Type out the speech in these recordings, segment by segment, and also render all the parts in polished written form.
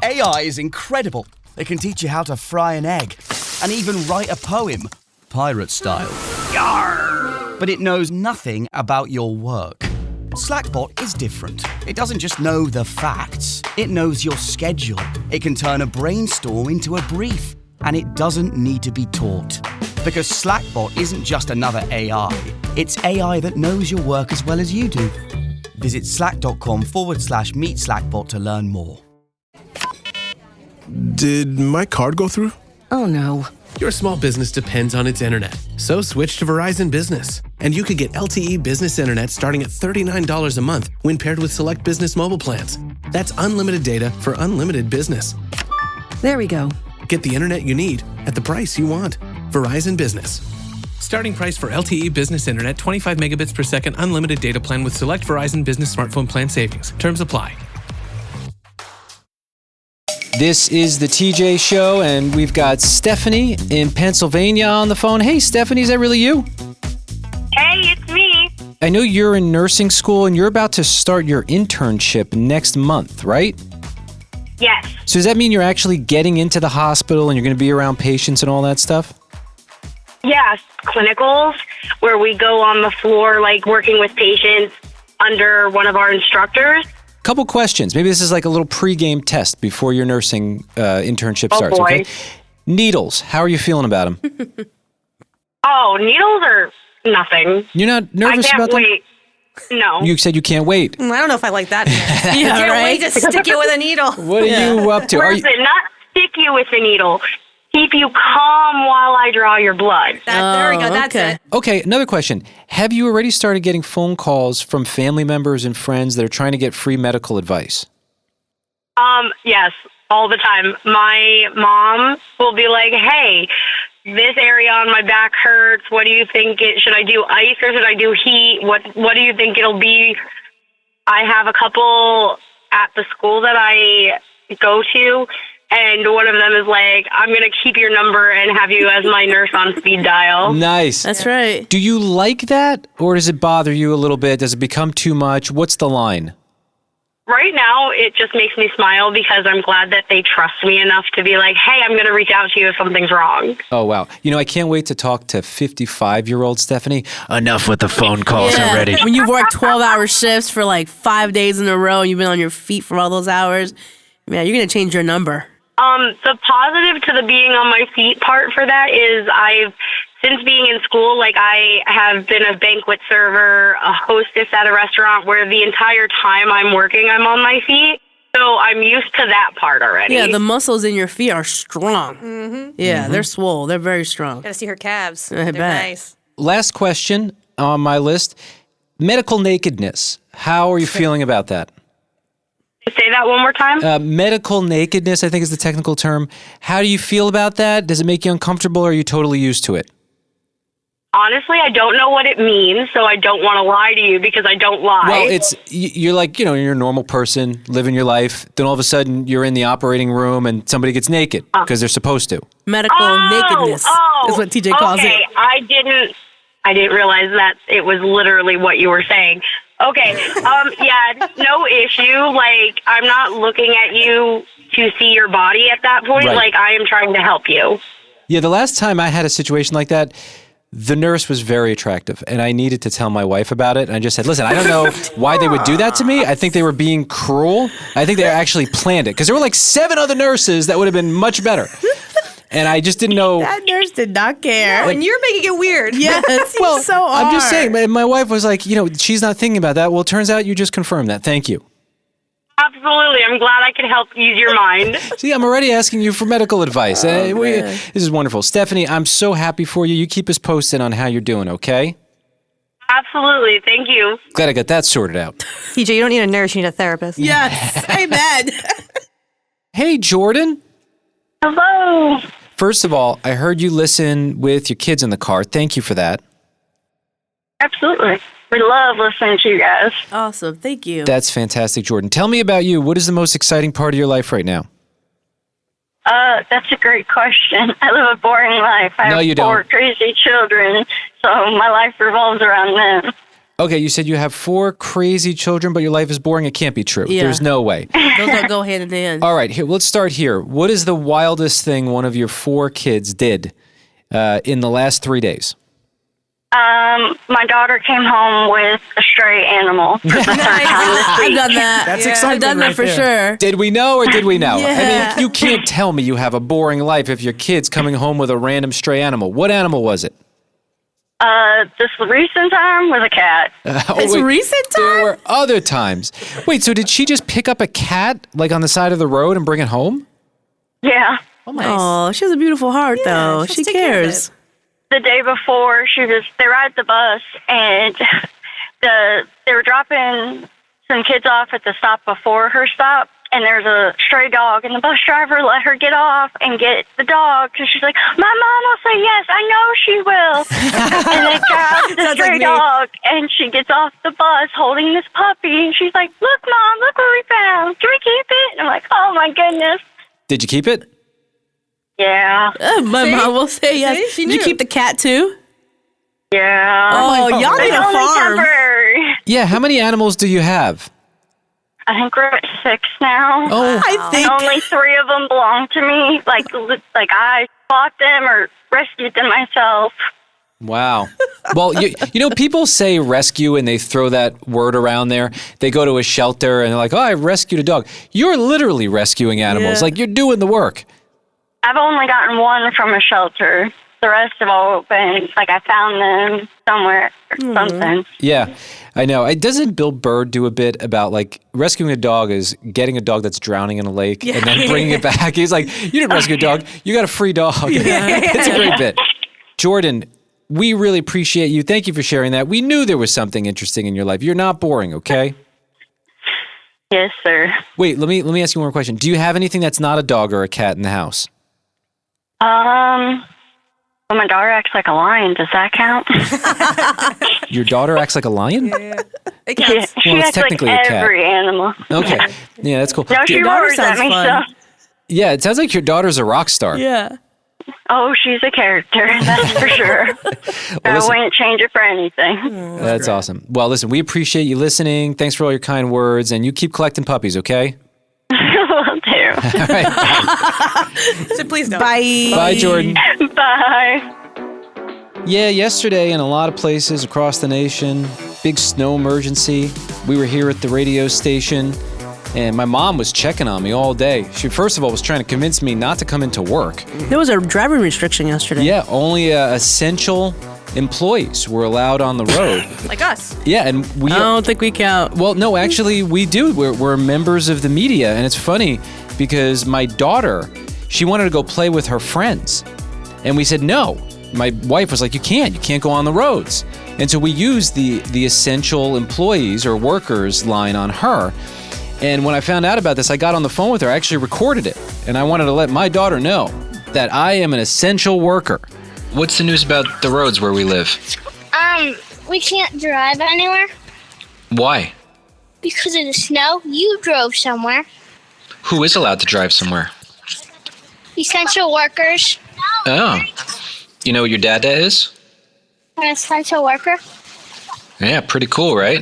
AI is incredible. It can teach you how to fry an egg and even write a poem, pirate style. Yarr! But it knows nothing about your work. Slackbot is different. It doesn't just know the facts. It knows your schedule. It can turn a brainstorm into a brief. And it doesn't need to be taught. Because Slackbot isn't just another AI. It's AI that knows your work as well as you do. Visit slack.com/meet Slackbot to learn more. Did my card go through? Oh no. Your small business depends on its internet, so switch to Verizon Business. And you could get LTE business internet starting at $39 a month when paired with select business mobile plans. That's unlimited data for unlimited business. There we go. Get the internet you need at the price you want. Verizon Business. Starting price for LTE business internet, 25 megabits per second, unlimited data plan with select Verizon Business smartphone plan savings. Terms apply. This is the TJ Show, and we've got Stephanie in Pennsylvania on the phone. Hey, Stephanie, is that really you? Hey, it's me. I know you're in nursing school, and you're about to start your internship next month, right? Yes. So does that mean you're actually getting into the hospital and you're going to be around patients and all that stuff? Yeah, clinicals where we go on the floor, like working with patients under one of our instructors. Couple questions. Maybe this is like a little pregame test before your nursing internship starts. Boy. Okay. Needles. How are you feeling about them? Oh, needles are nothing. You're not nervous I can't about them? wait. No. You said you can't wait. I don't know if I like that. Yeah, Can't right? wait to stick you with a needle. What are you up to? Are you, Listen, not stick you with a needle. Keep you calm while I draw your blood. There we go. That's okay. it. okay, another question. Have you already started getting phone calls from family members and friends that are trying to get free medical advice? Yes, all the time. My mom will be like, hey, this area on my back hurts. What do you think? Should I do ice or should I do heat? What do you think it'll be? I have a couple at the school that I go to, and one of them is like, I'm going to keep your number and have you as my nurse on speed dial. Nice. That's right. Do you like that, or does it bother you a little bit? Does it become too much? What's the line? Right now, it just makes me smile because I'm glad that they trust me enough to be like, hey, I'm going to reach out to you if something's wrong. Oh, wow. You know, I can't wait to talk to 55-year-old Stephanie. Enough with the phone calls already. When you've worked 12-hour shifts for like 5 days in a row and you've been on your feet for all those hours, man, you're going to change your number. The positive to the being on my feet part for that is since being in school, like I have been a banquet server, a hostess at a restaurant where the entire time I'm working, I'm on my feet. So I'm used to that part already. Yeah, the muscles in your feet are strong. Mm-hmm. Yeah, they're swole. They're very strong. Gotta see her calves. I They're bet. nice. Last question on my list. Medical nakedness. How are you feeling about that? Say that one more time. Medical nakedness, I think is the technical term. How do you feel about that? Does it make you uncomfortable, or are you totally used to it? Honestly, I don't know what it means, so I don't want to lie to you because I don't lie. Well, you're like, you're a normal person living your life. Then all of a sudden you're in the operating room and somebody gets naked because they're supposed to. Medical nakedness is what TJ calls it. I didn't realize that it was literally what you were saying. Okay. Yeah, no issue. Like, I'm not looking at you to see your body at that point. Right. Like, I am trying to help you. Yeah, the last time I had a situation like that, the nurse was very attractive, and I needed to tell my wife about it. And I just said, listen, I don't know why they would do that to me. I think they were being cruel. I think they actually planned it, because there were like 7 other nurses that would have been much better. And I just didn't know. That nurse did not care. No, and you're making it weird. Yeah, it seems Well, so hard. I'm just saying, my wife was like, she's not thinking about that. Well, it turns out you just confirmed that. Thank you. Absolutely. I'm glad I could help use your mind. See, I'm already asking you for medical advice. This is wonderful. Stephanie, I'm so happy for you. You keep us posted on how you're doing, okay? Absolutely. Thank you. Glad I got that sorted out. TJ, you don't need a nurse. You need a therapist. Yes, amen. Hey, Jordan. Hello. First of all, I heard you listen with your kids in the car. Thank you for that. Absolutely. We love listening to you guys. Awesome. Thank you. That's fantastic, Jordan. Tell me about you. What is the most exciting part of your life right now? That's a great question. I live a boring life. I No, have you 4 don't. crazy children, so my life revolves around them. Okay, you said you have 4 crazy children, but your life is boring. It can't be true. Yeah. There's no way. Those don't go hand in hand. All right, here, let's start here. What is the wildest thing one of your 4 kids did in the last 3 days? My daughter came home with a stray animal for the third time this I've week. done that. That's I've excitement done that right for there. sure. Did we know or did we know? Yeah. I mean, you can't tell me you have a boring life if your kid's coming home with a random stray animal. What animal was it? This recent time was a cat. It's recent There time? were other times. Wait, so did she just pick up a cat like on the side of the road and bring it home? Yeah. Oh, she has a beautiful heart, though. she'll She take care of cares. The day before, they ride the bus, and they were dropping some kids off at the stop before her stop, and there's a stray dog, and the bus driver let her get off and get the dog, because she's like, my mom will say yes, I know she will. And they grab the Sounds stray like me. dog, and she gets off the bus holding this puppy, and she's like, look, Mom, look what we found. Can we keep it? And I'm like, oh, my goodness. Did you keep it? Yeah. My mom will say yes. See? She Did you knew. keep the cat, too? Yeah. Oh, y'all need It's a only farm. temporary. Yeah, how many animals do you have? I think we're at 6 now. Oh, I think. And only 3 of them belong to me. Like I bought them or rescued them myself. wow. Well, you know, people say rescue and they throw that word around there. They go to a shelter and they're like, oh, I rescued a dog. You're literally rescuing animals. Yeah. Like, you're doing the work. I've only gotten 1 from a shelter. The rest have all been, like, I found them somewhere or something. Yeah, I know. Doesn't Bill Burr do a bit about, like, rescuing a dog is getting a dog that's drowning in a lake and then bringing it back? He's like, you didn't rescue a dog. You got a free dog. It's a great bit. Jordan, we really appreciate you. Thank you for sharing that. We knew there was something interesting in your life. You're not boring, okay? Yes, sir. Wait, let me ask you one more question. Do you have anything that's not a dog or a cat in the house? Well, my daughter acts like a lion. Does that count? Your daughter acts like a lion? It Yeah, counts. she Well, it's acts like technically a cat. every animal. Okay. Yeah, that's cool. No, she Your daughter roars at sounds me, fun. so. Yeah, it sounds like your daughter's a rock star. Yeah. Oh, she's a character, that's for sure. I listen- wouldn't change it for anything. That's awesome. Well, listen, we appreciate you listening. Thanks for all your kind words, and you keep collecting puppies, okay? Will do. All right. So please don't. Bye. Bye, Jordan. Bye. Yeah, yesterday in a lot of places across the nation, big snow emergency. We were here at the radio station, and my mom was checking on me all day. She, first of all, was trying to convince me not to come into work. There was a driving restriction yesterday. Yeah, only essential employees were allowed on the road. Like us. Yeah, and we... I don't think we count. Well, no, actually, we do. We're members of the media, and it's funny because my daughter, she wanted to go play with her friends, and we said no. My wife was like, you can't go on the roads. And so we used the essential employees or workers line on her. And when I found out about this, I got on the phone with her. I actually recorded it, and I wanted to let my daughter know that I am an essential worker. What's the news about the roads where we live? We can't drive anywhere Why? because of the snow. You drove somewhere. Who is allowed to drive somewhere? Essential workers. Oh. You know what your dad is? An essential worker. Yeah, pretty cool, right?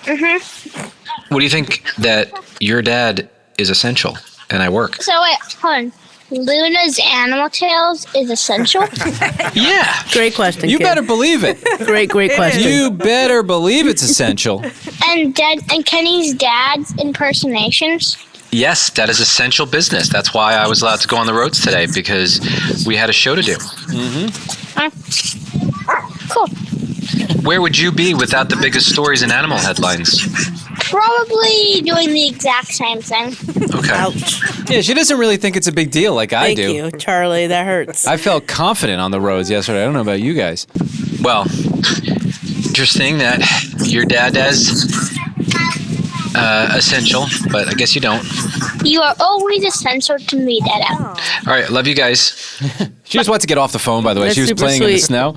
Mhm. What do you think that your dad is essential and I work? So wait, hold on. Luna's Animal Tales is essential. Yeah. Great question. You kid. better believe it. Great question. You better believe it's essential. and Kenny's dad's impersonations. Yes, that is essential business. That's why I was allowed to go on the roads today, because we had a show to do. Cool. Where would you be without the biggest stories in animal headlines? Probably doing the exact same thing. Okay. Ouch. Yeah, she doesn't really think it's a big deal like I Thank do. you, Charlie. That hurts. I felt confident on the roads yesterday. I don't know about you guys. Well, interesting that your dad is essential, but I guess you don't. You are always essential to me, Dada. All right, love you guys. She just wants to get off the phone, by the way. That's She was super playing in the sweet. snow.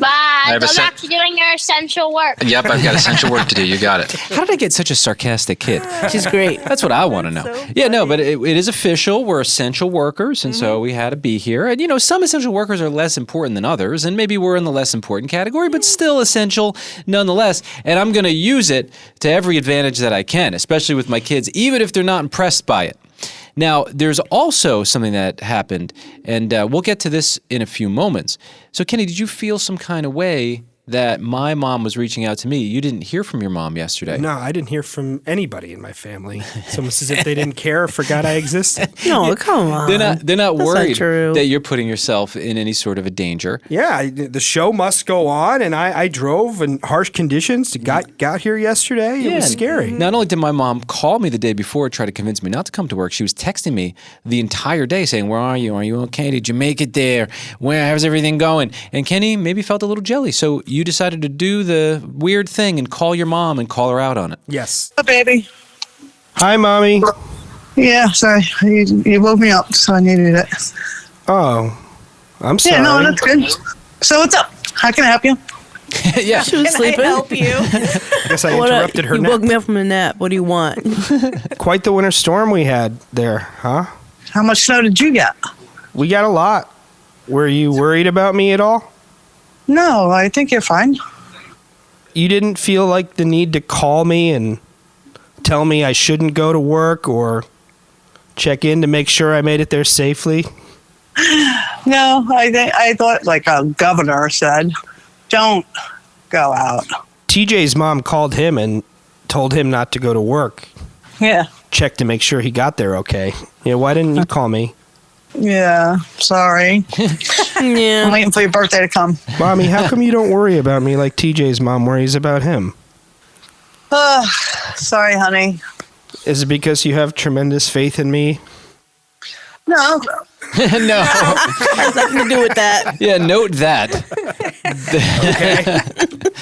Bye. have Go a back to doing your essential work. Yep, I've got essential work to do. You got it. How did I get such a sarcastic kid? She's great. That's what I want to know. Yeah, no, but it is official. We're essential workers, and so we had to be here. And, some essential workers are less important than others, and maybe we're in the less important category, but still essential nonetheless. And I'm going to use it to every advantage that I can, especially with my kids, even if they're not impressed by it. Now, there's also something that happened, and we'll get to this in a few moments. So, Kenny, did you feel some kind of way that my mom was reaching out to me? You didn't hear from your mom yesterday. No, I didn't hear from anybody in my family. It's almost as if they didn't care or forgot I existed. No, come on. They're not That's worried not true. that you're putting yourself in any sort of a danger. Yeah, the show must go on, and I drove in harsh conditions. Got here yesterday. It was scary. Not only did my mom call me the day before to try to convince me not to come to work, she was texting me the entire day saying, "Where are you? Are you okay? Did you make it there? How's everything going?" And Kenny maybe felt a little jelly, so you decided to do the weird thing and call your mom and call her out on it. Yes. Hi, baby. Hi, Mommy. Yeah, sorry. You woke me up, so I needed it. Oh, I'm sorry. Yeah, no, that's good. So what's up? How can I help you? Yeah. She was sleeping. help you? I guess I What interrupted her You nap. woke me up from a nap. What do you want? Quite the winter storm we had there, huh? How much snow did you get? We got a lot. Were you worried about me at all? No, I think you're fine. You didn't feel like the need to call me and tell me I shouldn't go to work or check in to make sure I made it there safely? No, I thought like a governor said, don't go out. TJ's mom called him and told him not to go to work. Yeah. Check to make sure he got there okay. Yeah, why didn't you call me? Yeah, sorry. I'm Yeah. waiting for your birthday to come. Mommy, how come you don't worry about me like TJ's mom worries about him? Sorry, honey. Is it because you have tremendous faith in me? No. No. Has nothing to do with that. Yeah, note that.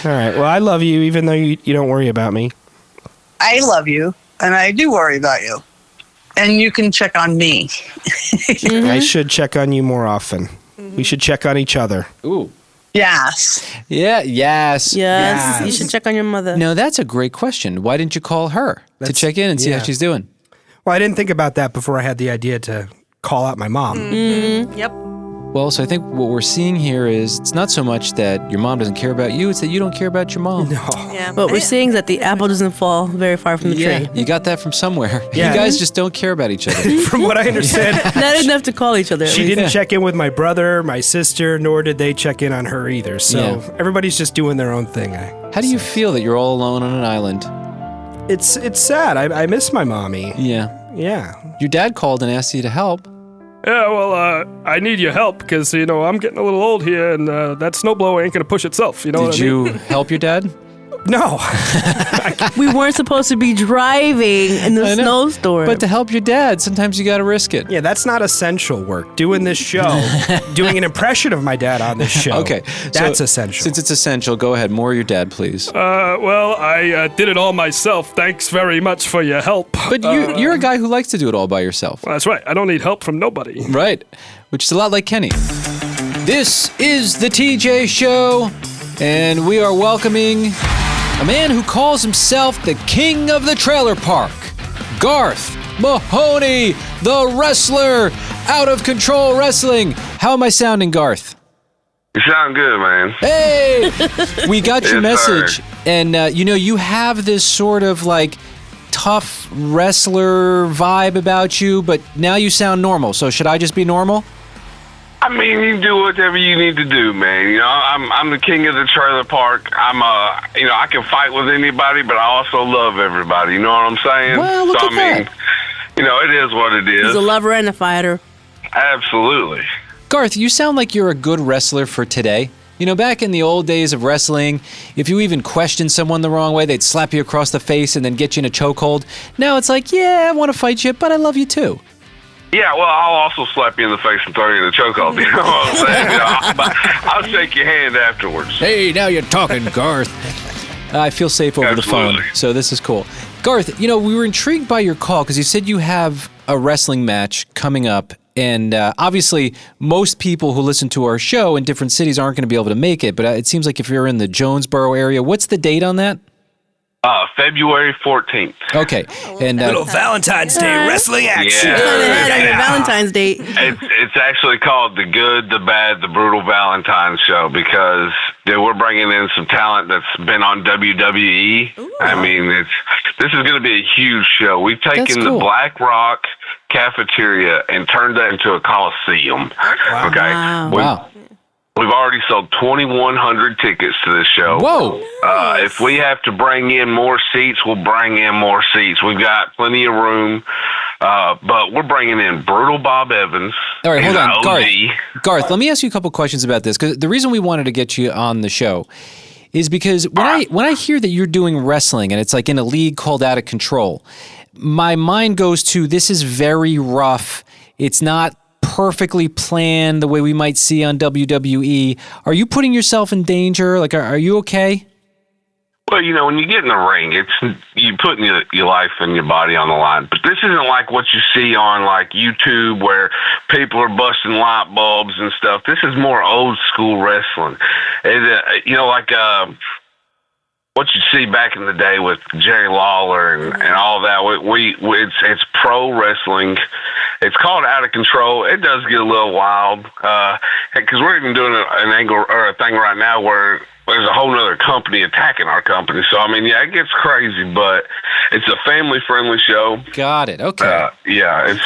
All right. Well, I love you even though you don't worry about me. I love you, and I do worry about you. And you can check on me. I should check on you more often. We should check on each other. Ooh. Yes. Yeah, yes. Yes. You should check on your mother. No, that's a great question. Why didn't you call her to check in and see how she's doing? Well, I didn't think about that before I had the idea to call out my mom. Yep. Well, so I think what we're seeing here is it's not so much that your mom doesn't care about you, it's that you don't care about your mom. Yeah. What we're seeing is that the apple doesn't fall very far from the Yeah, tree. you got that from somewhere. Yeah. You guys just don't care about each other. From what I understand, Not enough to call each other. At she least. didn't check in with my brother, my sister, nor did they check in on her either. So Yeah. everybody's just doing their own thing. How do you feel that you're all alone on an island? It's sad. I miss my mommy. Yeah. Yeah. Your dad called and asked you to help. Yeah, well, I need your help because, I'm getting a little old here and that snowblower ain't going to push itself, you know what Did I mean? you help your dad? No. We weren't supposed to be driving in the I know. snowstorm. But to help your dad, sometimes you got to risk it. Yeah, that's not essential work. Doing this show, doing an impression of my dad on this show. Okay. That's so essential. Since it's essential, go ahead. More your dad, please. Well, I did it all myself. Thanks very much for your help. But you're a guy who likes to do it all by yourself. That's right. I don't need help from nobody. Right. Which is a lot like Kenny. This is the TJ Show, and we are welcoming a man who calls himself the king of the trailer park, Garth Mahoney, the wrestler, out of control wrestling. How am I sounding, Garth? You sound good, man. Hey, we got your Yes, sir. message, and you have this sort of like tough wrestler vibe about you, but now you sound normal. So should I just be normal? I mean, you do whatever you need to do, man. I'm the king of the trailer park. I can fight with anybody, but I also love everybody. You know what I'm saying? Well, look at that. It is what it is. He's a lover and a fighter. Absolutely. Garth, you sound like you're a good wrestler for today. Back in the old days of wrestling, if you even questioned someone the wrong way, they'd slap you across the face and then get you in a chokehold. Now it's like, yeah, I want to fight you, but I love you too. Yeah, well, I'll also slap you in the face and throw you in the chokehold. You know what I'm saying? But I'll shake your hand afterwards. Hey, now you're talking, Garth. I feel safe over the phone, so this is cool. Garth, we were intrigued by your call because you said you have a wrestling match coming up, And obviously, most people who listen to our show in different cities aren't going to be able to make it. But it seems like if you're in the Jonesboro area, what's the date on that? February 14th. Okay. And little Valentine's Day wrestling action. Ahead on your Valentine's date. It's actually called The Good, the Bad, the Brutal Valentine's Show because we're bringing in some talent that's been on WWE. Ooh. I mean, this is going to be a huge show. We've taken the Black Rock cafeteria and turned that into a coliseum. Wow. Okay. Wow. We've already sold 2,100 tickets to this show. Whoa. If we have to bring in more seats, we'll bring in more seats. We've got plenty of room, but we're bringing in Brutal Bob Evans. All right, hold on. Garth, let me ask you a couple questions about this, because the reason we wanted to get you on the show is because when I hear that you're doing wrestling and it's like in a league called Out of Control, my mind goes to this is very rough. It's not perfectly planned the way we might see on WWE. Are you putting yourself in danger? Like, are you okay? Well, when you get in the ring, you putting your life and your body on the line. But this isn't like what you see on like YouTube where people are busting light bulbs and stuff. This is more old school wrestling. What you see back in the day with Jerry Lawler and all that. It's pro wrestling. It's called Out of Control. It does get a little wild because we're even doing an angle or a thing right now where there's a whole other company attacking our company. So, it gets crazy, but it's a family-friendly show. Got it. Okay. Yeah,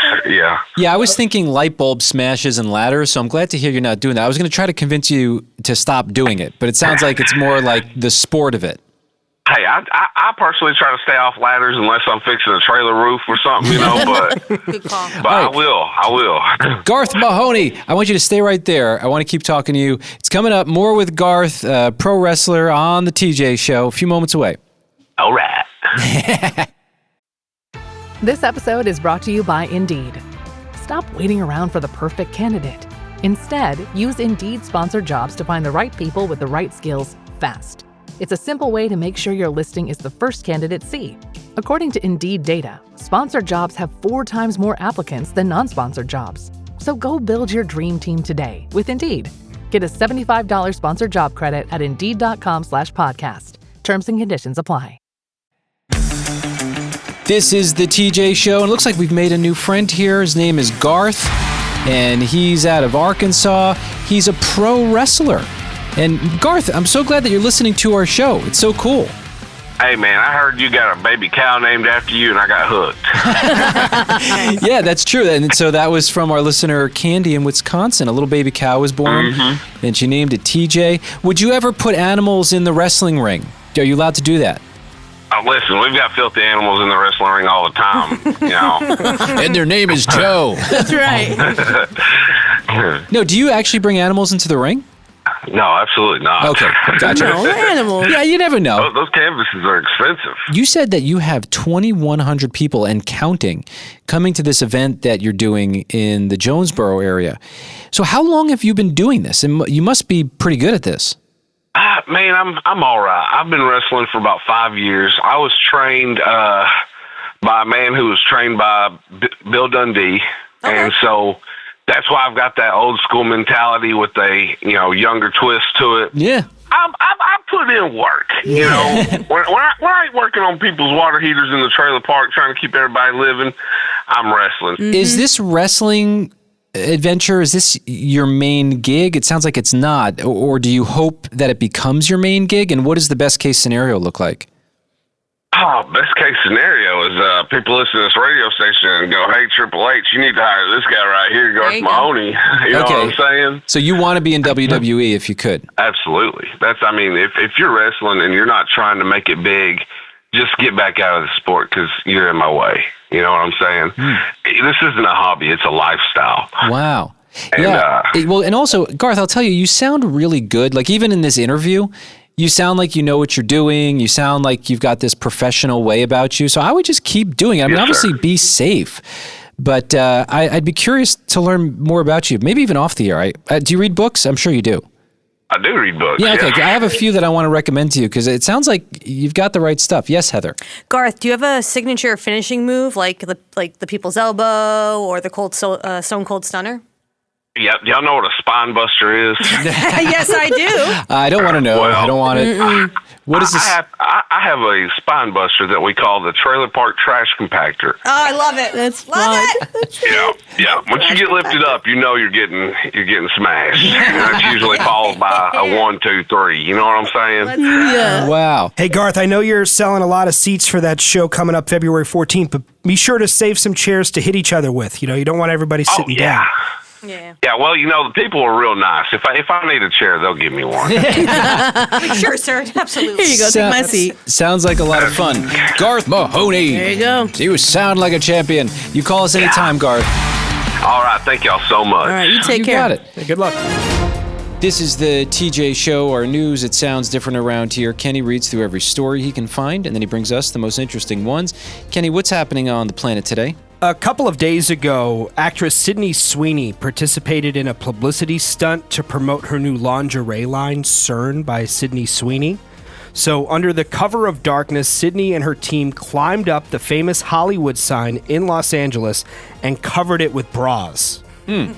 I was thinking light bulb smashes and ladders, so I'm glad to hear you're not doing that. I was going to try to convince you to stop doing it, but it sounds like it's more like the sport of it. Hey, I personally try to stay off ladders unless I'm fixing a trailer roof or something, but Good call. But right. I will. Garth Mahoney, I want you to stay right there. I want to keep talking to you. It's coming up. More with Garth, pro wrestler on the TJ Show. A few moments away. All right. This episode is brought to you by Indeed. Stop waiting around for the perfect candidate. Instead, use Indeed sponsored jobs to find the right people with the right skills fast. It's a simple way to make sure your listing is the first candidates see. According to Indeed data, sponsored jobs have 4 times more applicants than non-sponsored jobs. So go build your dream team today with Indeed. Get a $75 sponsored job credit at Indeed.com/podcast. Terms and conditions apply. This is the TJ Show, and it looks like we've made a new friend here. His name is Garth, and he's out of Arkansas. He's a pro wrestler. And Garth, I'm so glad that you're listening to our show. It's so cool. Hey, man, I heard you got a baby cow named after you, and I got hooked. Yeah, that's true. And so that was from our listener, Candy, in Wisconsin. A little baby cow was born, and she named it TJ. Would you ever put animals in the wrestling ring? Are you allowed to do that? Listen, we've got filthy animals in the wrestling ring all the time, And their name is Joe. That's right. No, do you actually bring animals into the ring? No, absolutely not. Okay, gotcha. No animals. Yeah, you never know. Those canvases are expensive. You said that you have 2,100 people and counting coming to this event that you're doing in the Jonesboro area. So how long have you been doing this? And you must be pretty good at this. Man, I'm all right. I've been wrestling for about 5 years. I was trained by a man who was trained by Bill Dundee, and so that's why I've got that old school mentality with a younger twist to it. Yeah, I put in work. When I ain't working on people's water heaters in the trailer park trying to keep everybody living, I'm wrestling. Mm-hmm. Is this wrestling adventure, is this your main gig? It sounds like it's not. Or do you hope that it becomes your main gig? And what does the best case scenario look like? Oh, best case scenario is people listen to this radio station and go, "Hey, Triple H, you need to hire this guy right here, Garth Mahoney." You know what I'm saying? So you want to be in WWE if you could? Absolutely. If you're wrestling and you're not trying to make it big, just get back out of the sport because you're in my way. You know what I'm saying? This isn't a hobby; it's a lifestyle. Wow. And, well, and also, Garth, I'll tell you, you sound really good. Like even in this interview, you sound like you know what you're doing. You sound like you've got this professional way about you. So I would just keep doing it. I mean, obviously be safe. But I'd be curious to learn more about you, maybe even off the air. Do you read books? I'm sure you do. I do read books. Yeah, okay. I have a few that I want to recommend to you because it sounds like you've got the right stuff. Yes, Heather. Garth, do you have a signature finishing move like the People's Elbow or the Stone Cold Stunner? Yep. Y'all know what a spine buster is? Yes, I do. I don't want to know. Well, I don't want it. What is this? I have a spine buster that we call the trailer park trash compactor. Oh, I love it. That's love fun. it. Yeah. Once you get lifted up, you know you're getting smashed. That's usually followed by a 1, 2, 3. You know what I'm saying? Yeah. Wow. Hey, Garth, I know you're selling a lot of seats for that show coming up February 14th, but be sure to save some chairs to hit each other with. You know, you don't want everybody sitting down. Yeah. Yeah, well, the people are real nice. If I need a chair, they'll give me one. Sure, sir. Absolutely. Here you go. Take my seat. Sounds like a lot of fun. Garth Mahoney. There you go. You sound like a champion. You call us anytime, Garth. All right. Thank y'all so much. All right, you take care. Got it. Hey, good luck. This is the TJ Show, our news. It sounds different around here. Kenny reads through every story he can find, and then he brings us the most interesting ones. Kenny, what's happening on the planet today? A couple of days ago, actress Sydney Sweeney participated in a publicity stunt to promote her new lingerie line, CERN by Sydney Sweeney. So, under the cover of darkness, Sydney and her team climbed up the famous Hollywood sign in Los Angeles and covered it with bras. And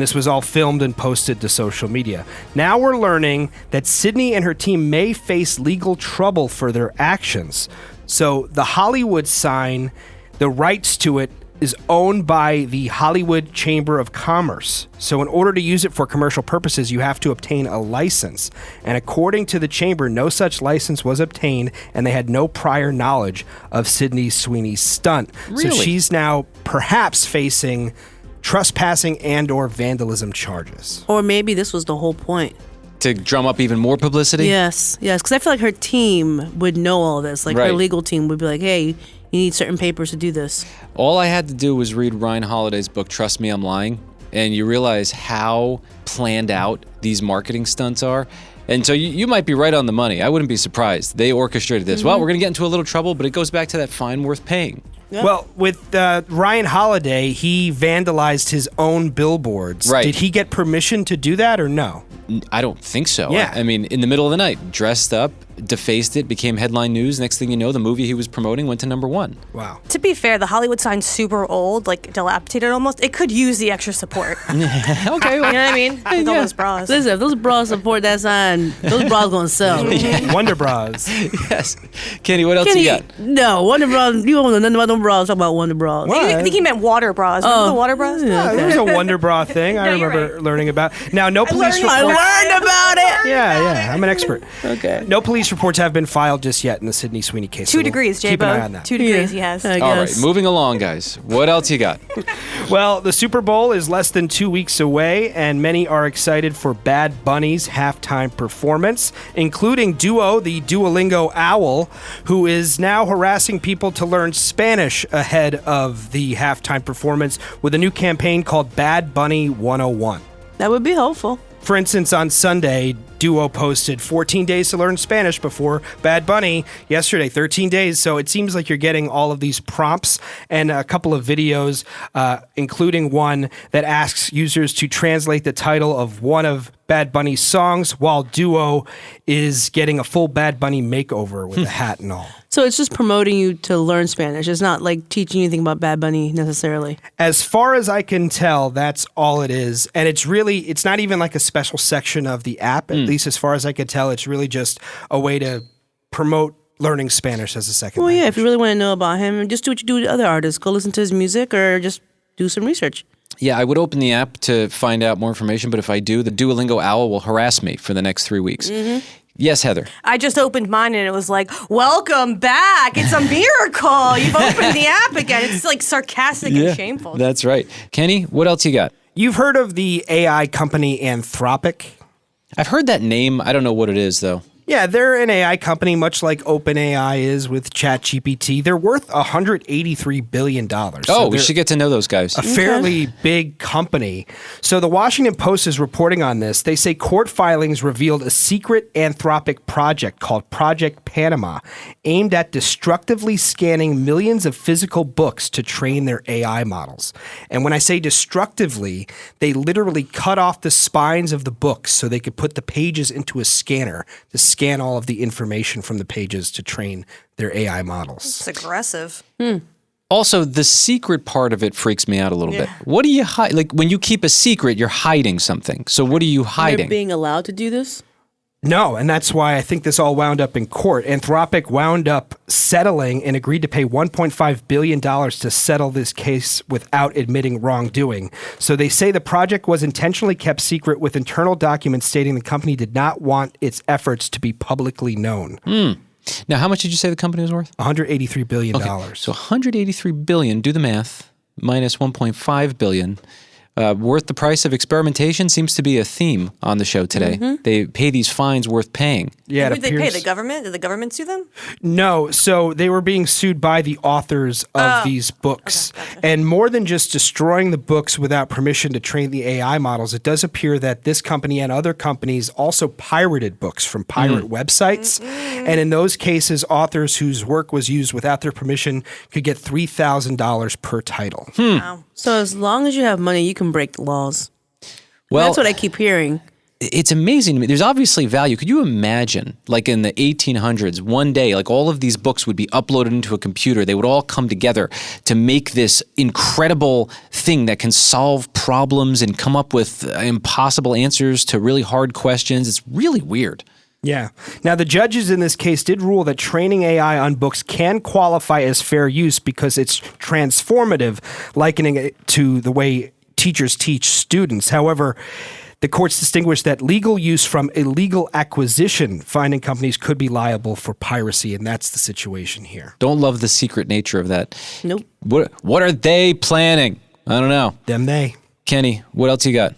this was all filmed and posted to social media. Now we're learning that Sydney and her team may face legal trouble for their actions. So, the Hollywood sign, the rights to it, is owned by the Hollywood Chamber of Commerce. So in order to use it for commercial purposes, you have to obtain a license. And according to the chamber, no such license was obtained, and they had no prior knowledge of Sydney Sweeney's stunt. Really? So she's now perhaps facing trespassing and or vandalism charges. Or maybe this was the whole point. To drum up even more publicity? Yes, because I feel like her team would know all this. Like her Right. legal team would be like, hey, you need certain papers to do this. All I had to do was read Ryan Holiday's book, Trust Me, I'm Lying, and you realize how planned out these marketing stunts are. And so you might be right on the money. I wouldn't be surprised. They orchestrated this. Well, we're going to get into a little trouble, but it goes back to that fine worth paying. Yeah. Well, with Ryan Holiday, he vandalized his own billboards. Right. Did he get permission to do that or no? I don't think so. Yeah. I mean, in the middle of the night, dressed up, defaced it, became headline news. Next thing you know, the movie he was promoting went to #1. Wow. To be fair, the Hollywood sign's super old, like dilapidated almost. It could use the extra support. Okay. You know what I mean? With all those bras. Listen, if those bras support that sign, those bras gonna sell. Wonder bras. Yes. Kenny, what else you got? No, Wonder Bras. You don't know nothing about them bras. Talk about Wonder Bras. I think he meant water bras. Remember the water bras? Yeah, there was a Wonder Bra thing I remember learning about. Now, no police reports. I learned about it. Yeah, I'm an expert. Okay. No police reports have been filed just yet in the Sydney Sweeney case. 2 so degrees, keep an eye J-Bo. on that. 2 degrees he has. I All right, guess. moving along, guys. What else you got? Well, the Super Bowl is less than 2 weeks away, and many are excited for Bad Bunny's halftime performance, including Duo, the Duolingo owl, who is now harassing people to learn Spanish ahead of the halftime performance with a new campaign called Bad Bunny 101. That would be helpful. For instance, on Sunday, Duo posted 14 days to learn Spanish before Bad Bunny. Yesterday, 13 days. So it seems like you're getting all of these prompts and a couple of videos, including one that asks users to translate the title of one of Bad Bunny's songs, while Duo is getting a full Bad Bunny makeover with a hat and all. So it's just promoting you to learn Spanish. It's not like teaching you anything about Bad Bunny necessarily. As far as I can tell, that's all it is. And it's not even like a special section of the app. At least as far as I could tell, it's really just a way to promote learning Spanish as a second Well, language. yeah, if you really want to know about him, just do what you do with other artists. Go listen to his music or just do some research. Yeah, I would open the app to find out more information, but if I do, the Duolingo owl will harass me for the next 3 weeks. Yes, Heather. I just opened mine and it was like, welcome back. It's a miracle. You've opened the app again. It's like sarcastic and shameful. That's right. Kenny, what else you got? You've heard of the AI company Anthropic? I've heard that name. I don't know what it is, though. Yeah, they're an AI company, much like OpenAI is with ChatGPT. They're worth $183 billion. Oh, we should get to know those guys. A fairly big company. So the Washington Post is reporting on this. They say court filings revealed a secret Anthropic project called Project Panama, aimed at destructively scanning millions of physical books to train their AI models. And when I say destructively, they literally cut off the spines of the books so they could put the pages into a scanner to scan all of the information from the pages to train their AI models. It's aggressive. Also, the secret part of it freaks me out a little bit. What do you hide? Like, when you keep a secret, you're hiding something. So what are you hiding? They're being allowed to do this? No, and that's why I think this all wound up in court. Anthropic wound up settling and agreed to pay $1.5 billion to settle this case without admitting wrongdoing. So they say the project was intentionally kept secret with internal documents stating the company did not want its efforts to be publicly known. Now, how much did you say the company was worth? $183 billion. Okay. So $183 billion, do the math, minus $1.5 billion. Worth the price of experimentation seems to be a theme on the show today. They pay these fines worth paying. Yeah, Who did they pay? The government? Did the government sue them? No, so they were being sued by the authors of these books. Okay, gotcha. And more than just destroying the books without permission to train the AI models, it does appear that this company and other companies also pirated books from pirate websites. And in those cases, authors whose work was used without their permission could get $3,000 per title. Wow. So as long as you have money, you can break the laws. Well, That's what I keep hearing. It's amazing to me. There's obviously value. Could you imagine, like in the 1800s, one day, like all of these books would be uploaded into a computer. They would all come together to make this incredible thing that can solve problems and come up with impossible answers to really hard questions. It's really weird. Yeah. Now, the judges in this case did rule that training AI on books can qualify as fair use because it's transformative, likening it to the way teachers teach students. However, the courts distinguished that legal use from illegal acquisition, finding companies could be liable for piracy, and that's the situation here. Don't love the secret nature of that. Nope. What are they planning? I don't know. They. Kenny, what else you got?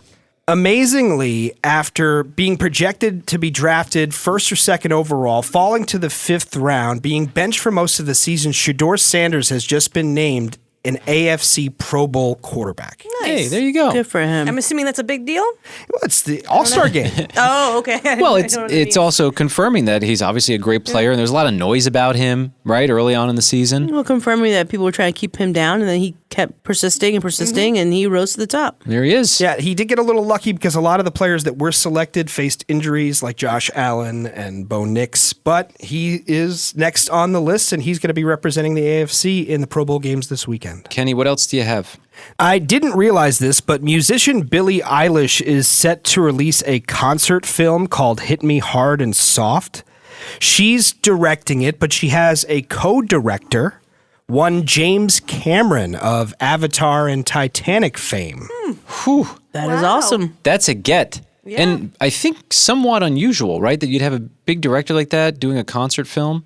Amazingly, after being projected to be drafted first or second overall, falling to the 5th round, being benched for most of the season, Shedeur Sanders has just been named an AFC Pro Bowl quarterback. Nice. Hey, there you go. Good for him. I'm assuming that's a big deal? Well, it's the All-Star game. Oh, okay. Well, I don't know what it it's means. also confirming that he's obviously a great player, and there's a lot of noise about him, right, early on in the season. Well, confirming that people were trying to keep him down, and then he kept persisting and persisting, and he rose to the top. There he is. Yeah, he did get a little lucky because a lot of the players that were selected faced injuries like Josh Allen and Bo Nix, but he is next on the list, and he's going to be representing the AFC in the Pro Bowl games this weekend. Kenny, what else do you have? I didn't realize this, but musician Billie Eilish is set to release a concert film called Hit Me Hard and Soft. She's directing it, but she has a co-director, one James Cameron of Avatar and Titanic fame. Whew. That is awesome. That's a get. Yeah. And I think somewhat unusual, right, that you'd have a big director like that doing a concert film.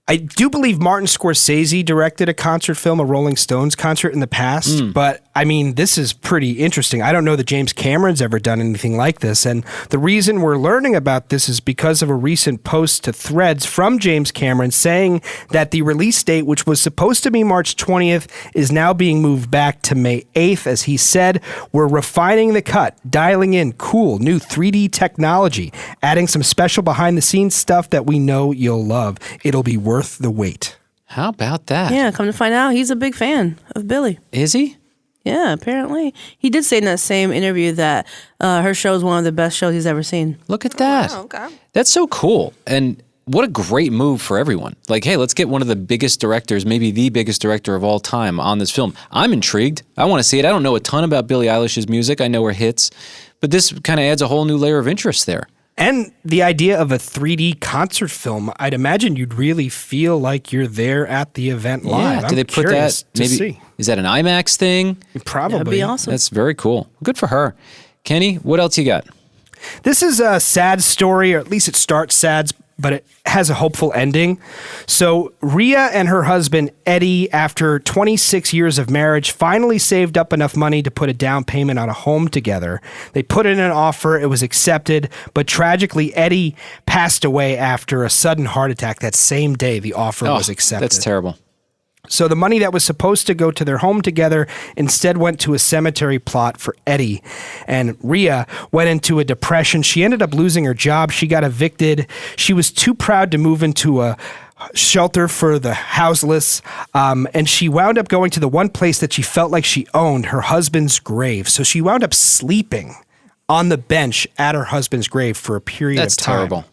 I do believe Martin Scorsese directed a concert film, a Rolling Stones concert in the past, but I mean, this is pretty interesting. I don't know that James Cameron's ever done anything like this, and the reason we're learning about this is because of a recent post to Threads from James Cameron saying that the release date, which was supposed to be March 20th, is now being moved back to May 8th. As he said, we're refining the cut, dialing in cool new 3D technology, adding some special behind-the-scenes stuff that we know you'll love. It'll be worth the wait. How about that? Yeah, come to find out, he's a big fan of Billie. Is he? Yeah, apparently. He did say in that same interview that her show is one of the best shows he's ever seen. Look at that. Oh, okay. That's so cool. And what a great move for everyone. Like, hey, let's get one of the biggest directors, maybe the biggest director of all time on this film. I'm intrigued. I want to see it. I don't know a ton about Billie Eilish's music. I know her hits. But this kind of adds a whole new layer of interest there. And the idea of a 3D concert film, I'd imagine you'd really feel like you're there at the event live. Yeah, do they put that, maybe, is that an IMAX thing? Probably. That'd be awesome. That's very cool. Good for her. Kenny, what else you got? This is a sad story, or at least it starts sad, but it has a hopeful ending. So Rhea and her husband, Eddie, after 26 years of marriage, finally saved up enough money to put a down payment on a home together. They put in an offer. It was accepted, but tragically, Eddie passed away after a sudden heart attack that same day the offer was accepted. That's terrible. So the money that was supposed to go to their home together instead went to a cemetery plot for Eddie. And Rhea went into a depression. She ended up losing her job. She got evicted. She was too proud to move into a shelter for the houseless. And she wound up going to the one place that she felt like she owned, her husband's grave. So she wound up sleeping on the bench at her husband's grave for a period of time. That's terrible.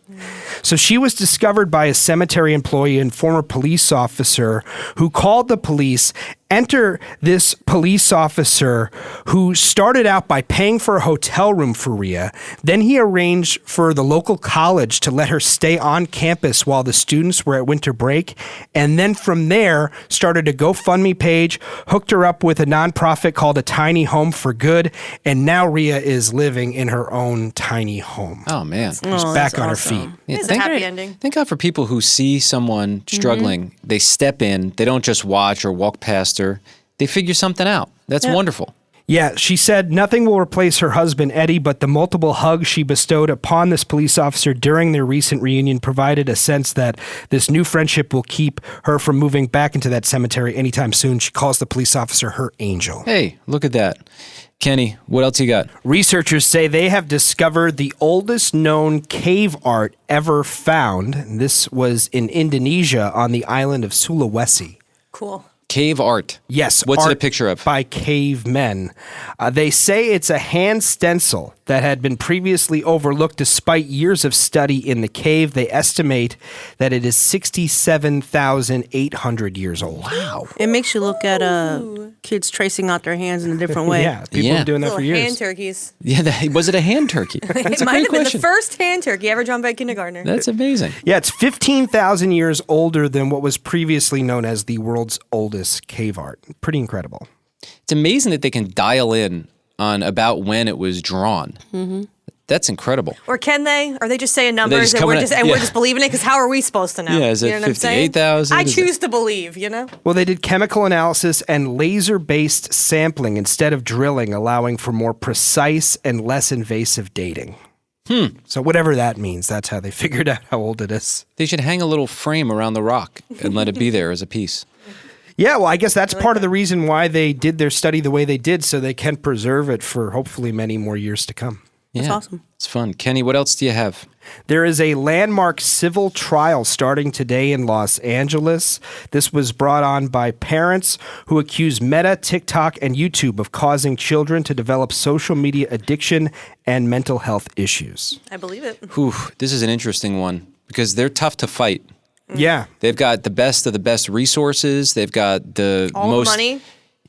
So she was discovered by a cemetery employee and former police officer who called the police. Enter this police officer who started out by paying for a hotel room for Rhea. Then he arranged for the local college to let her stay on campus while the students were at winter break. And then from there started a GoFundMe page, hooked her up with a nonprofit called A Tiny Home for Good. And now Rhea is living in her own tiny home. Oh, man. She's back on her feet. It's a happy ending. Thank God for people who see someone struggling. They step in. They don't just watch or walk past her. They figure something out. That's wonderful. Yeah, she said nothing will replace her husband, Eddie, but the multiple hugs she bestowed upon this police officer during their recent reunion provided a sense that this new friendship will keep her from moving back into that cemetery anytime soon. She calls the police officer her angel. Hey, look at that. Kenny, what else you got? Researchers say they have discovered the oldest known cave art ever found. This was in Indonesia on the island of Sulawesi. Cool. Cave art. Yes. What's art it a picture of? By cavemen. They say it's a hand stencil that had been previously overlooked despite years of study in the cave. They estimate that it is 67,800 years old. Wow. It makes you look at kids tracing out their hands in a different way. Yeah, people have been doing that for years. Hand turkeys. Yeah, was it a hand turkey? That's It might have been the first hand turkey ever drawn by a kindergartner. That's amazing. Yeah, it's 15,000 years older than what was previously known as the world's oldest cave art. Pretty incredible. It's amazing that they can dial in on about when it was drawn. Mm-hmm. That's incredible. Or can they? Or they just saying numbers just and we're coming just at- we're yeah. just believing it? Because how are we supposed to know? Yeah, is it you know what I'm saying? 58,000? I Is choose to believe. You know. Well, they did chemical analysis and laser-based sampling instead of drilling, allowing for more precise and less invasive dating. So whatever that means, that's how they figured out how old it is. They should hang a little frame around the rock and let it be there as a piece. Yeah, well, I guess that's part of the reason why they did their study the way they did, so they can preserve it for hopefully many more years to come. Yeah, That's awesome. It's fun. Kenny, what else do you have? There is a landmark civil trial starting today in Los Angeles. This was brought on by parents who accuse Meta, TikTok, and YouTube of causing children to develop social media addiction and mental health issues. I believe it. Whew, this is an interesting one because they're tough to fight. Yeah. They've got the best of the best resources. They've got the All most the money.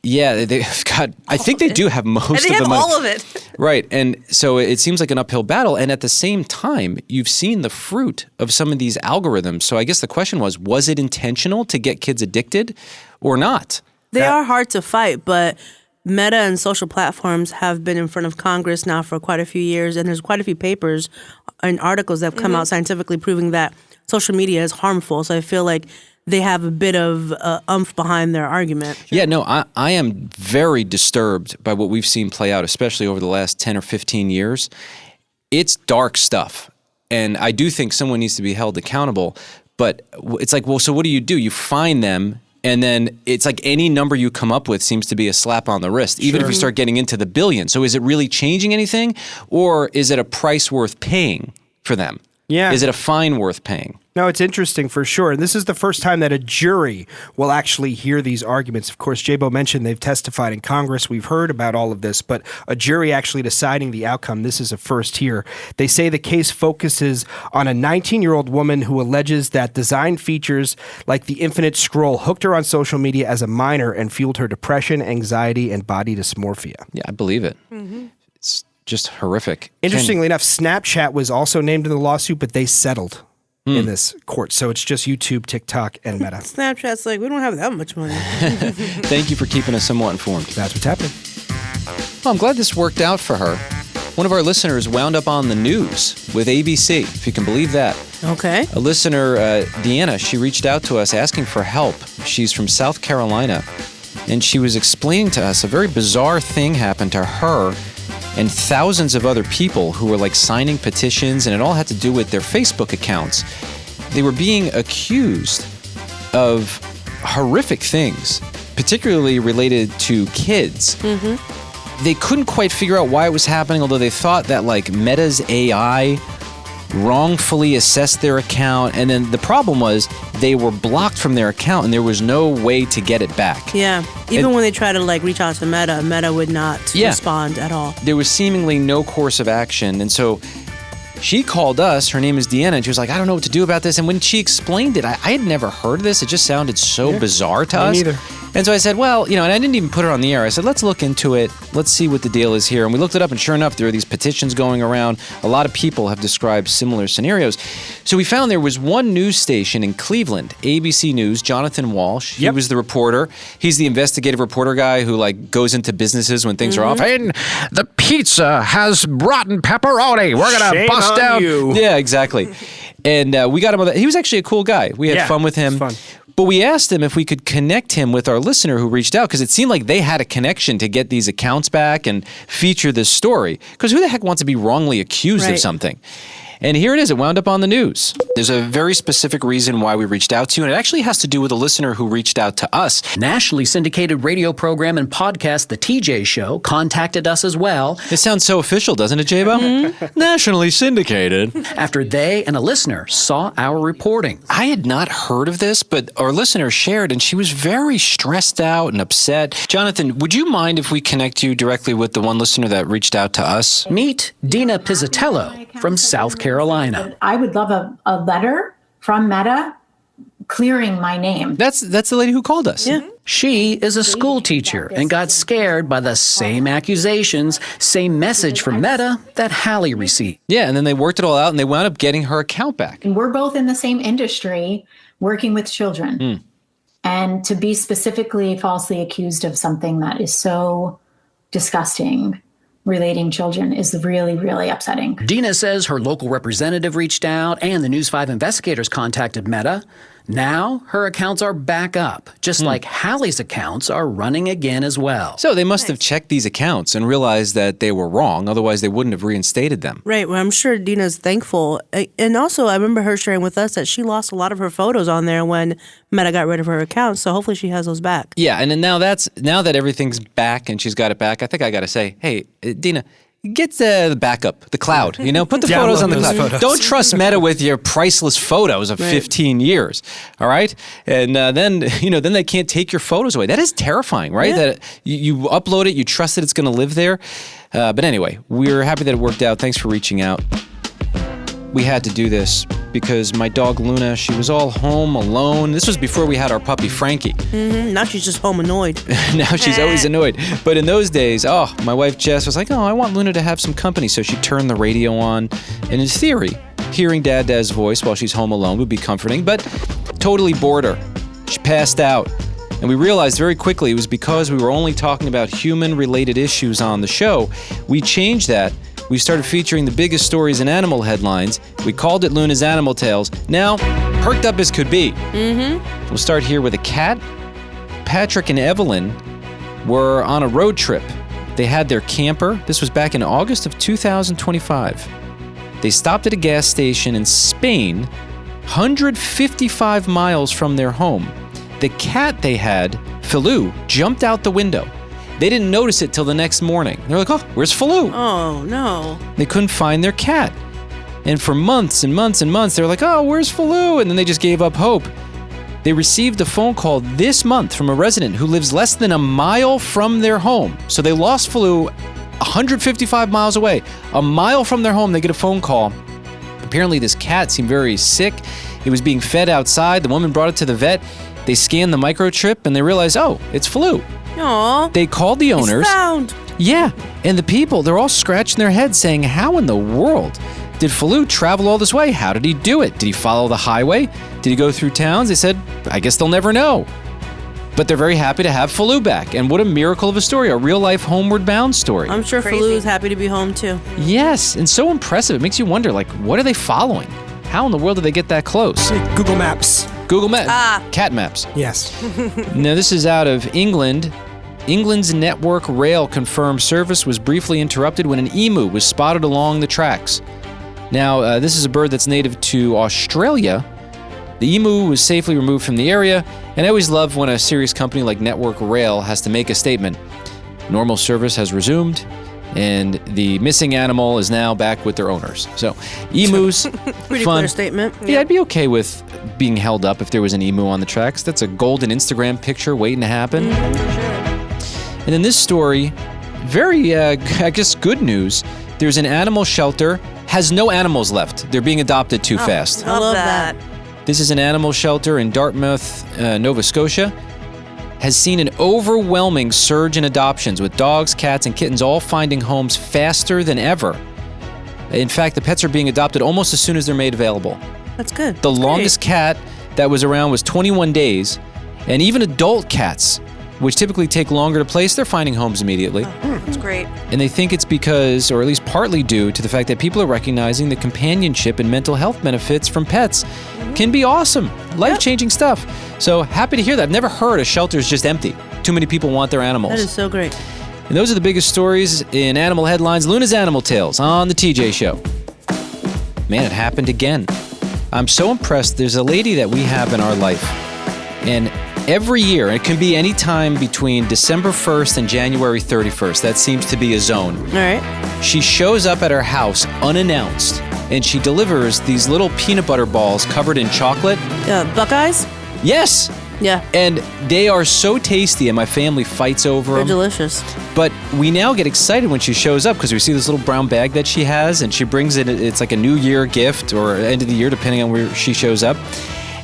Yeah, they've got. I think they do have most And of they the have money. all of it. Right, and so it seems like an uphill battle. And at the same time, you've seen the fruit of some of these algorithms. So I guess the question was it intentional to get kids addicted, or not? They are hard to fight, but Meta and social platforms have been in front of Congress now for quite a few years, and there's quite a few papers and articles that have come out scientifically proving that social media is harmful. So I feel like they have a bit of oomph behind their argument. Yeah, no, I am very disturbed by what we've seen play out, especially over the last 10 or 15 years. It's dark stuff, and I do think someone needs to be held accountable, but it's like, well, so what do? You find them, and then it's like any number you come up with seems to be a slap on the wrist, even if you start getting into the billions. So is it really changing anything, or is it a price worth paying for them? Yeah. Is it a fine worth paying? No, it's interesting for sure. And this is the first time that a jury will actually hear these arguments. Of course, J-Bo mentioned they've testified in Congress. We've heard about all of this, but a jury actually deciding the outcome, this is a first here. They say the case focuses on a 19-year-old woman who alleges that design features like the infinite scroll hooked her on social media as a minor and fueled her depression, anxiety, and body dysmorphia. Yeah, I believe it. It's just horrific. Interestingly enough, Snapchat was also named in the lawsuit, but they settled in this court. So it's just YouTube, TikTok, and Meta. Snapchat's like, we don't have that much money. Thank you for keeping us somewhat informed. That's what's happening. Well, I'm glad this worked out for her. One of our listeners wound up on the news with ABC, if you can believe that. Okay. A listener, Deanna, she reached out to us asking for help. She's from South Carolina, and she was explaining to us a very bizarre thing happened to her and thousands of other people who were like signing petitions, and it all had to do with their Facebook accounts. They were being accused of horrific things, particularly related to kids. They couldn't quite figure out why it was happening, although they thought that like Meta's AI wrongfully assessed their account, and then the problem was they were blocked from their account and there was no way to get it back. Yeah. Even when they try to like reach out to Meta would not respond at all. There was seemingly no course of action, and so she called us. Her name is Deanna, and she was like, I don't know what to do about this. And when she explained it, I had never heard of this. It just sounded so bizarre to us. Neither. And so I said, well, and I didn't even put her on the air. I said, let's look into it. Let's see what the deal is here. And we looked it up, and sure enough, there are these petitions going around. A lot of people have described similar scenarios. So we found there was one news station in Cleveland, ABC News, Jonathan Walsh. He was the reporter. He's the investigative reporter guy who like goes into businesses when things are off. And the pizza has rotten pepperoni. We're going to bust down. Yeah, exactly. And we got him on he was actually a cool guy. We had fun with him. Fun. But we asked him if we could connect him with our listener who reached out, because it seemed like they had a connection to get these accounts back and feature this story. Because who the heck wants to be wrongly accused of something? And here it is. It wound up on the news. There's a very specific reason why we reached out to you, and it actually has to do with a listener who reached out to us. Nationally syndicated radio program and podcast, The TJ Show, contacted us as well. It sounds so official, doesn't it, J-Bo? Nationally syndicated. After they and a listener saw our reporting. I had not heard of this, but our listener shared, and she was very stressed out and upset. Jonathan, would you mind if we connect you directly with the one listener that reached out to us? Meet Dina Pizzatello from South Carolina. I would love a letter from Meta clearing my name. That's the lady who called us. Yeah. She is a school teacher and got scared by the same accusations, same message from Meta that Hallie received. Yeah, and then they worked it all out and they wound up getting her account back. And we're both in the same industry working with children. And to be specifically falsely accused of something that is so disgusting relating children is really, really upsetting. Dina says her local representative reached out and the News 5 investigators contacted Meta. Now her accounts are back up, just like Hallie's accounts are running again as well. So they must have checked these accounts and realized that they were wrong. Otherwise, they wouldn't have reinstated them. Right. Well, I'm sure Dina's thankful. And also, I remember her sharing with us that she lost a lot of her photos on there when Meta got rid of her accounts. So hopefully she has those back. Yeah. And then now that everything's back and she's got it back, I think I got to say, hey, Dina, get the backup, the cloud, put the photos on the cloud. Photos. Don't trust Meta with your priceless photos of 15 years, all right? And then they can't take your photos away. That is terrifying, right? Yeah. That you upload it, you trust that it's going to live there. But anyway, we're happy that it worked out. Thanks for reaching out. We had to do this because my dog Luna, she was all home alone. This was before we had our puppy Frankie. Now she's just home annoyed. Now she's always annoyed. But in those days, my wife Jess was like, I want Luna to have some company. So she turned the radio on. And in theory, hearing Dad's voice while she's home alone would be comforting, but totally bored her. She passed out. And we realized very quickly it was because we were only talking about human-related issues on the show. We changed that. We started featuring the biggest stories in animal headlines. We called it Luna's Animal Tales. Now, perked up as could be. We'll start here with a cat. Patrick and Evelyn were on a road trip. They had their camper. This was back in August of 2025. They stopped at a gas station in Spain, 155 miles from their home. The cat they had, Filou, jumped out the window. They didn't notice it till the next morning. They're like, where's Filou? Oh, no. They couldn't find their cat. And for months and months and months, they were like, where's Filou? And then they just gave up hope. They received a phone call this month from a resident who lives less than a mile from their home. So they lost Filou 155 miles away. A mile from their home, they get a phone call. Apparently, this cat seemed very sick. It was being fed outside. The woman brought it to the vet. They scanned the microchip and they realized, it's Filou. Aww. They called the owners. It's found. Yeah, and the people, they're all scratching their heads saying, how in the world did Filou travel all this way? How did he do it? Did he follow the highway? Did he go through towns? They said, I guess they'll never know. But they're very happy to have Filou back. And what a miracle of a story, a real-life homeward bound story. I'm sure Filou is happy to be home, too. Yes, and so impressive. It makes you wonder, what are they following? How in the world did they get that close? Google Maps. Google Maps. Cat Maps. Yes. Now, this is out of England. England's Network Rail confirmed service was briefly interrupted when an emu was spotted along the tracks. Now, this is a bird that's native to Australia. The emu was safely removed from the area, and I always love when a serious company like Network Rail has to make a statement. Normal service has resumed, and the missing animal is now back with their owners. So, emus, Pretty fun. clear statement. Yeah, I'd be okay with being held up if there was an emu on the tracks. That's a golden Instagram picture waiting to happen. And then this story, very, I guess, good news. There's an animal shelter, has no animals left. They're being adopted too fast. I love that. This is an animal shelter in Dartmouth, Nova Scotia. Has seen an overwhelming surge in adoptions, with dogs, cats, and kittens all finding homes faster than ever. In fact, the pets are being adopted almost as soon as they're made available. That's good. The longest cat that was around was 21 days, and even adult cats, which typically take longer to place, they're finding homes immediately. That's great. And they think it's because, or at least partly due to the fact that people are recognizing the companionship and mental health benefits from pets can be awesome, life-changing stuff. So happy to hear that. I've never heard a shelter's just empty. Too many people want their animals. That is so great. And those are the biggest stories in animal headlines. Luna's Animal Tales on The TJ Show. Man, it happened again. I'm so impressed. There's a lady that we have in our life, and every year, it can be any time between December 1st and January 31st. That seems to be a zone. All right. She shows up at her house unannounced, and she delivers these little peanut butter balls covered in chocolate. Buckeyes? Yes. Yeah. And they are so tasty, and my family fights over They're them. delicious. But we now get excited when she shows up because we see this little brown bag that she has, and she brings it. It's like a New Year gift or end of the year, depending on where she shows up.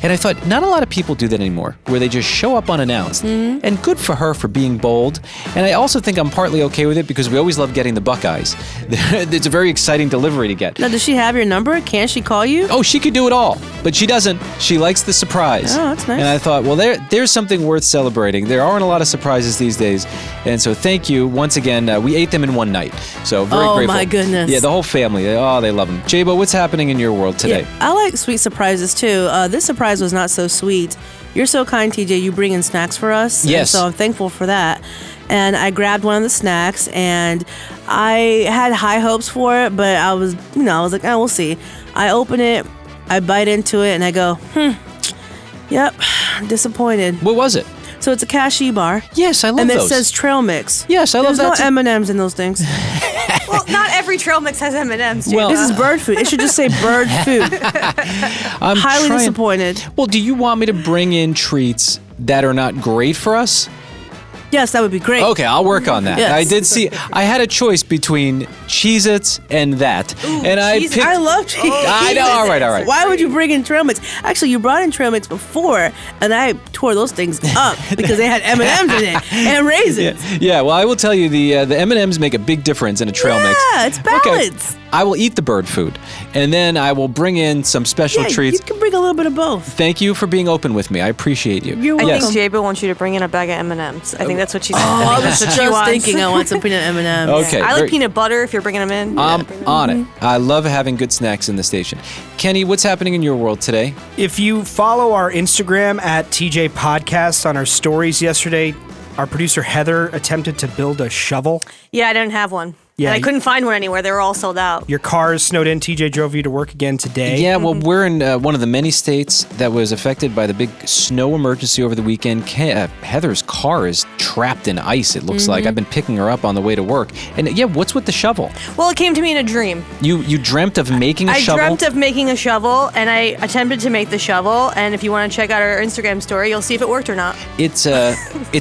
And I thought, not a lot of people do that anymore, where they just show up unannounced. Mm-hmm. And good for her for being bold. And I also think I'm partly okay with it because we always love getting the Buckeyes. It's a very exciting delivery to get. Now, does she have your number? Can she call you? Oh, she could do it all, but she doesn't. She likes the surprise. Oh, that's nice. And I thought, well, there's something worth celebrating. There aren't a lot of surprises these days. And so thank you once again. We ate them in one night. So very grateful. Oh, my goodness. Yeah, the whole family. They love them. Jabo, what's happening in your world today? Yeah, I like sweet surprises too. This surprise was not so sweet. You're so kind, TJ. You bring in snacks for us. Yes. And so I'm thankful for that. And I grabbed one of the snacks, and I had high hopes for it, but I was like, oh, we'll see. I open it, I bite into it, and I go, yep, disappointed. What was it? So it's a cashew bar. Yes, I love and those. And it says trail mix. Yes, I love that. There's no M&Ms in those things. Well, not every trail mix has M&Ms. Well, this is bird food. It should just say bird food. I'm highly trying- disappointed. Well, do you want me to bring in treats that are not great for us? Yes, that would be great. Okay, I'll work on that. Yes. I did see. I had a choice between Cheez-Its and that, and I picked. I love Cheez-Its. I know. All right. Why would you bring in trail mix? Actually, you brought in trail mix before, and I tore those things up because they had M&Ms in it and raisins. Yeah. Well, I will tell you the M&Ms make a big difference in a trail mix. Yeah, it's balance. Okay. I will eat the bird food, and then I will bring in some special treats. You can bring a little bit of both. Thank you for being open with me. I appreciate you. You're I welcome. think Jabo wants you to bring in a bag of M&Ms. I think that's what she's. I was that's what she just wants. thinking I want some peanut M&Ms. Okay. I like peanut butter if you're bringing them in. I'm on it. I love having good snacks in the station. Kenny, what's happening in your world today? If you follow our Instagram at TJ Podcast on our stories yesterday, our producer Heather attempted to build a shovel. Yeah, I didn't have one. Yeah, and I couldn't find one anywhere. They were all sold out. Your car is snowed in. TJ drove you to work again today. Yeah, well, we're in one of the many states that was affected by the big snow emergency over the weekend. Heather's car is trapped in ice, it looks like. I've been picking her up on the way to work. And yeah, what's with the shovel? Well, it came to me in a dream. You dreamt of making a shovel? I dreamt of making a shovel, and I attempted to make the shovel. And if you want to check out our Instagram story, you'll see if it worked or not. It's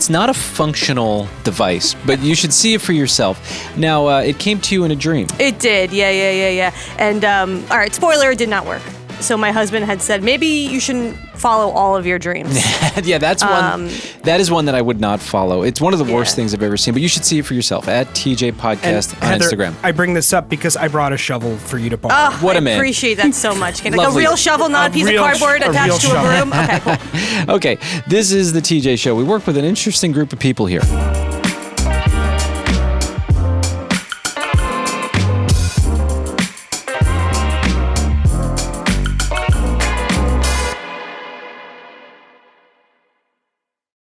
not a functional device, but you should see it for yourself. Now, it came to you in a dream. It did, yeah. And all right, spoiler, it did not work. So my husband had said, maybe you shouldn't follow all of your dreams. Yeah, that's one. That is one that I would not follow. It's one of the worst things I've ever seen. But you should see it for yourself at TJ Podcast on Heather, Instagram. I bring this up because I brought a shovel for you to borrow. Oh, What a I man. appreciate that so much. Like a Lovely. real shovel, not a piece of cardboard attached to a broom. Okay, cool. Okay, this is the TJ Show. We work with an interesting group of people here.